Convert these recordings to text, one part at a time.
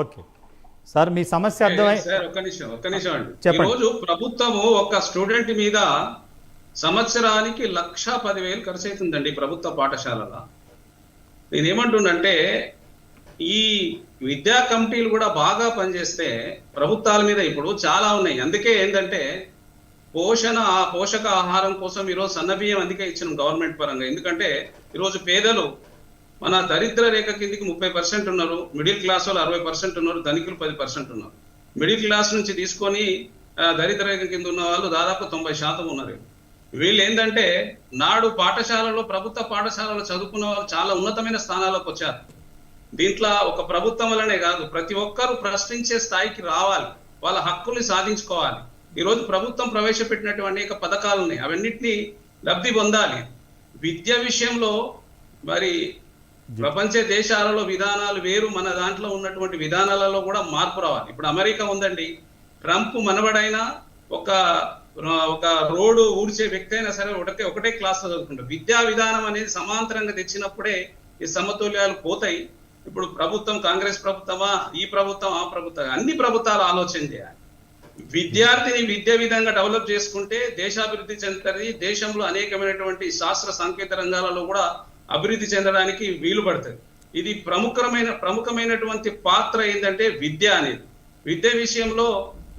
Okay sir, మీ సమస్య అర్థమై sir ఒక్క నిమిషం అండి. ఈ చెప్పండి. రోజు ప్రభుత్వము ఒక స్టూడెంట్ మీద సంవత్సరానికి 1,10,000 ఖర్చు అవుతుందండి ప్రభుత్వ పాఠశాలలో. నేనేమంటున్నంటే ఈ విద్యా కమిటీలు కూడా బాగా పనిచేస్తే ప్రభుత్వాల మీద ఇప్పుడు చాలా ఉన్నాయి. అందుకే ఏంటంటే పోషక ఆహారం కోసం ఈరోజు సన్నబియ్యం అందుకే ఇచ్చినాం గవర్నమెంట్ పరంగా. ఎందుకంటే ఈరోజు పేదలు మన దరిద్ర రేఖ కిందికి 30% ఉన్నారు, మిడిల్ క్లాస్ వాళ్ళు 60% ఉన్నారు, ధనికులు 10% ఉన్నారు. మిడిల్ క్లాస్ నుంచి తీసుకొని దరిద్ర రేఖ కింద ఉన్న వాళ్ళు దాదాపు 90% ఉన్నారు. వీళ్ళు ఏంటంటే నాడు పాఠశాలలో ప్రభుత్వ పాఠశాలలో చదువుకున్న వాళ్ళు చాలా ఉన్నతమైన స్థానాలకు వచ్చారు. దీంట్లో ఒక ప్రభుత్వం వల్లనే కాదు, ప్రతి ఒక్కరూ ప్రశ్నించే స్థాయికి రావాలి, వాళ్ళ హక్కుల్ని సాధించుకోవాలి. ఈరోజు ప్రభుత్వం ప్రవేశపెట్టినటువంటి అనేక పథకాలు ఉన్నాయి, అవన్నిటినీ లబ్ధి పొందాలి. విద్య విషయంలో మరి ప్రపంచ దేశాలలో విధానాలు వేరు, మన దాంట్లో ఉన్నటువంటి విధానాలలో కూడా మార్పు రావాలి. ఇప్పుడు అమెరికా ఉందండి, ట్రంప్ మనవడైనా ఒక ఒక రోడ్డు ఊడ్చే వ్యక్తి అయినా సరే ఒకటే క్లాస్ చదువుకుంటారు. విద్యా విధానం అనేది సమాంతరంగా తెచ్చినప్పుడే ఈ సమతుల్యాలు పోతాయి. ఇప్పుడు ప్రభుత్వం కాంగ్రెస్ ప్రభుత్వమా, ఈ ప్రభుత్వం ఆ ప్రభుత్వం, అన్ని ప్రభుత్వాలు ఆలోచన చేయాలి. విద్యార్థిని విద్య విధంగా డెవలప్ చేసుకుంటే దేశాభివృద్ధి చెందుతుంది. దేశంలో అనేకమైనటువంటి శాస్త్ర సాంకేతిక రంగాలలో కూడా అభివృద్ధి చెందడానికి వీలు పడుతుంది. ఇది ప్రముఖమైనటువంటి పాత్ర ఏంటంటే విద్య అనేది. విద్య విషయంలో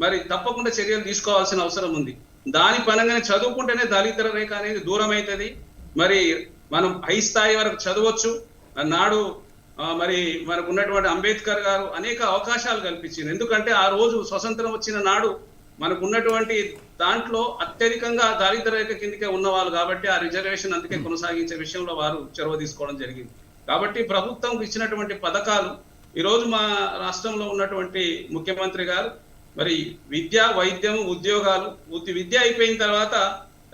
మరి తప్పకుండా చర్యలు తీసుకోవాల్సిన అవసరం ఉంది. దాని పరంగానే చదువుకుంటేనే దళితుల రేఖ అనేది దూరం అవుతుంది. మరి మనం హై స్థాయి వరకు చదవచ్చు. నాడు మరి మనకు ఉన్నటువంటి అంబేద్కర్ గారు అనేక అవకాశాలు కల్పించింది. ఎందుకంటే ఆ రోజు స్వతంత్రం వచ్చిన నాడు మనకు ఉన్నటువంటి దాంట్లో అత్యధికంగా దళిత రేఖ కిందకే ఉన్నవాళ్ళు కాబట్టి ఆ రిజర్వేషన్ అందుకే కొనసాగించే విషయంలో వారు చొరవ తీసుకోవడం జరిగింది. కాబట్టి ప్రభుత్వం ఇచ్చినటువంటి పథకాలు ఈరోజు మా రాష్ట్రంలో ఉన్నటువంటి ముఖ్యమంత్రి గారు మరి విద్య, వైద్యం, ఉద్యోగాలు, విద్య అయిపోయిన తర్వాత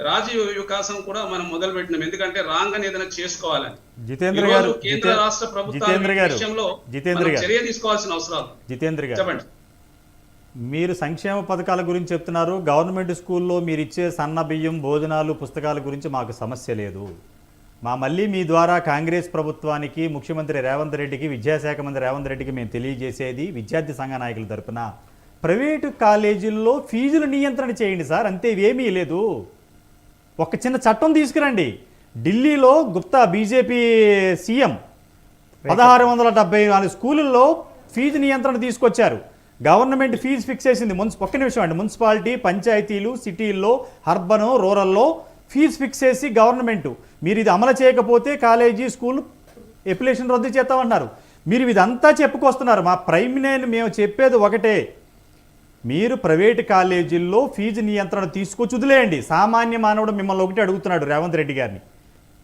రాజీవ్ వికాసం కూడా మనం మొదలు పెట్టినాం. ఎందుకంటే రాంగని ఏదైనా చేసుకోవాలని. జితేంద్ర గారు, కేంద్ర రాష్ట్ర ప్రభుత్వాల విషయంలో చర్య తీసుకోవాల్సిన అవసరం. జితేంద్ర గారు చెప్పండి. మీరు సంక్షేమ పథకాల గురించి చెప్తున్నారు. గవర్నమెంట్ స్కూల్లో మీరు ఇచ్చే సన్న బియ్యం, భోజనాలు, పుస్తకాల గురించి మాకు సమస్య లేదు. మళ్ళీ మీ ద్వారా కాంగ్రెస్ ప్రభుత్వానికి, ముఖ్యమంత్రి రేవంత్ రెడ్డికి, విద్యాశాఖ మంత్రి రేవంత్ రెడ్డికి మేము తెలియజేసేది విద్యార్థి సంఘ నాయకుల తరపున ప్రైవేటు కాలేజీల్లో ఫీజులు నియంత్రణ చేయండి సార్, అంతే, ఏమీ లేదు. ఒక చిన్న చట్టం తీసుకురండి. ఢిల్లీలో గుప్తా బీజేపీ సీఎం 1674 స్కూళ్ళల్లో ఫీజు నియంత్రణ తీసుకొచ్చారు. గవర్నమెంట్ ఫీజు ఫిక్స్ చేసింది. ఒక్క నిమిషం అండి. మున్సిపాలిటీ, పంచాయతీలు, సిటీల్లో, అర్బన్, రూరల్లో ఫీజు ఫిక్స్ చేసి గవర్నమెంట్ మీరు ఇది అమలు చేయకపోతే కాలేజీ, స్కూల్ ఎప్లికేషన్ రద్దు చేస్తామన్నారు. మీరు ఇదంతా చెప్పుకొస్తున్నారు. మా మేము చెప్పేది ఒకటే, మీరు ప్రైవేటు కాలేజీల్లో ఫీజు నియంత్రణ తీసుకొచ్చి వదిలేయండి. సామాన్య మానవుడు మిమ్మల్ని ఒకటి అడుగుతున్నాడు, రేవంత్ రెడ్డి గారిని,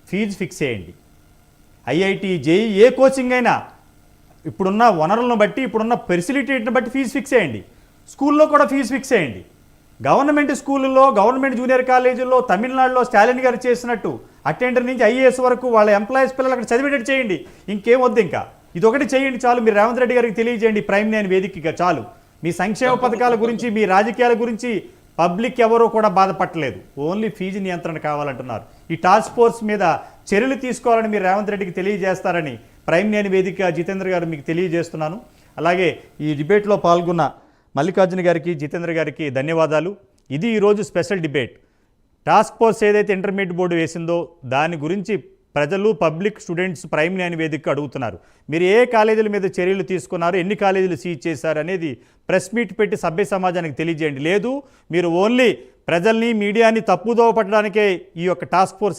ఫీజు ఫిక్స్ చేయండి. ఐఐటి, జేఈ, ఏ కోచింగ్ అయినా ఇప్పుడున్న వనరులను బట్టి, ఇప్పుడున్న ఫెసిలిటీని బట్టి ఫీజు ఫిక్స్ చేయండి. స్కూల్లో కూడా ఫీజు ఫిక్స్ చేయండి. గవర్నమెంట్ స్కూళ్ళలో, గవర్నమెంట్ జూనియర్ కాలేజీల్లో తమిళనాడులో స్టాలిన్ గారు చేసినట్టు అటెండర్ నుంచి ఐఏఎస్ వరకు వాళ్ళ ఎంప్లాయీస్ పిల్లలు అక్కడ చదివేటట్టు చేయండి. ఇంకేం వద్దు, ఇంకా ఇదొకటి చేయండి చాలు. మీరు రేవంత్ రెడ్డి గారికి తెలియజేయండి, ప్రైమ్ నైన్ వేదికగా చాలు. మీ సంక్షేమ పథకాల గురించి, మీ రాజకీయాల గురించి పబ్లిక్ ఎవరో కూడా బాధపడలేదు. ఓన్లీ ఫీజు నియంత్రణ కావాలంటున్నారు. ఈ టాస్క్ ఫోర్స్ మీద చర్యలు తీసుకోవాలని మీరు రేవంత్ రెడ్డికి తెలియజేస్తారని ప్రైమ్ నైన్ వేదిక జితేంద్ర గారు మీకు తెలియజేస్తున్నాను. అలాగే ఈ డిబేట్లో పాల్గొన్న మల్లికార్జున గారికి, జితేంద్ర గారికి ధన్యవాదాలు. ఇది ఈరోజు స్పెషల్ డిబేట్. టాస్క్ ఫోర్స్ ఏదైతే ఇంటర్మీడియట్ బోర్డు వేసిందో దాని గురించి ప్రజలు, పబ్లిక్, స్టూడెంట్స్ ప్రైమ్ నైన్ వేదిక అడుగుతున్నారు. మీరు ఏ కాలేజీల మీద చర్యలు తీసుకున్నారు, ఎన్ని కాలేజీలు సీజ్ చేశారు అనేది ప్రెస్ మీట్ పెట్టి సభ్య సమాజానికి తెలియజేయండి. లేదు, మీరు ఓన్లీ ప్రజల్ని, మీడియాని తప్పుదోవ పట్టడానికే ఈ యొక్క టాస్క్ ఫోర్స్